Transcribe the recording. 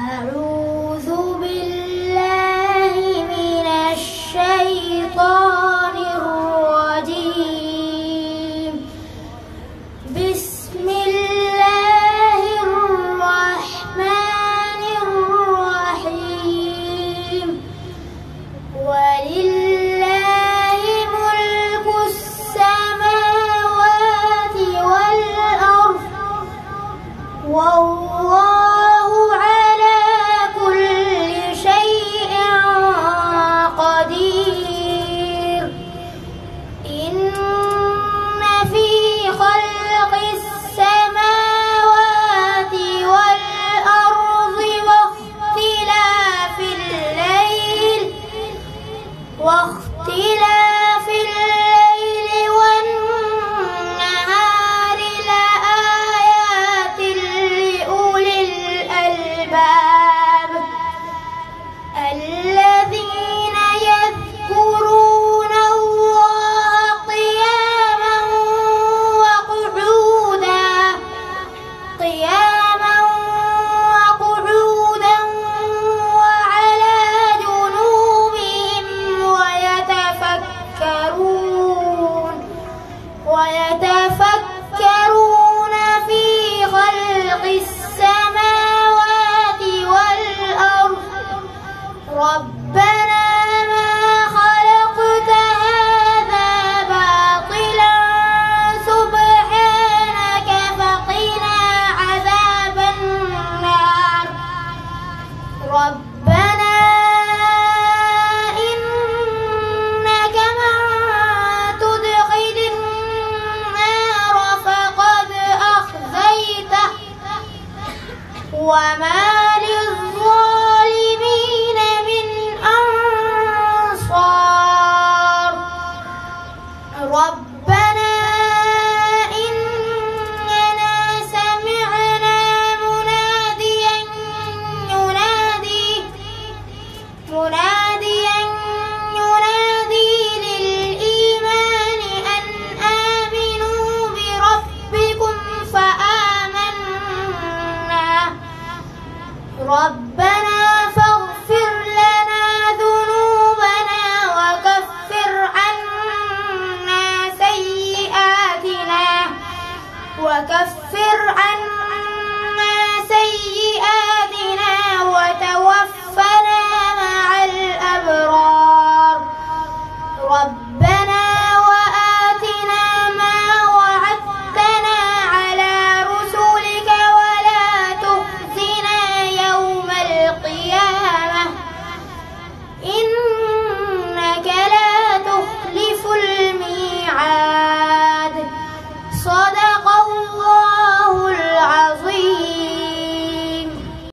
أعوذ بالله من الشيطان الرجيم. بسم الله الرحمن الرحيم. ولله ملك السماوات والأرض والله على كل شيء قدير. إن في خلق السماوات والأرض واختلاف الليل والنهار لآيات لأولي الألباب الذين يذكرون الله قياما وقعودا وعلى جنوبهم ويتفكرون في خلق السماوات والأرض ربنا ما خلقت هذا باطلا سبحانك فقنا عذاب النار. ربنا إنك من تدخل النار فقد أخزيته وما للظالمين من أنصار. ربنا إننا سمعنا مناديا ينادي للإيمان أن آمنوا بربكم فآمنا.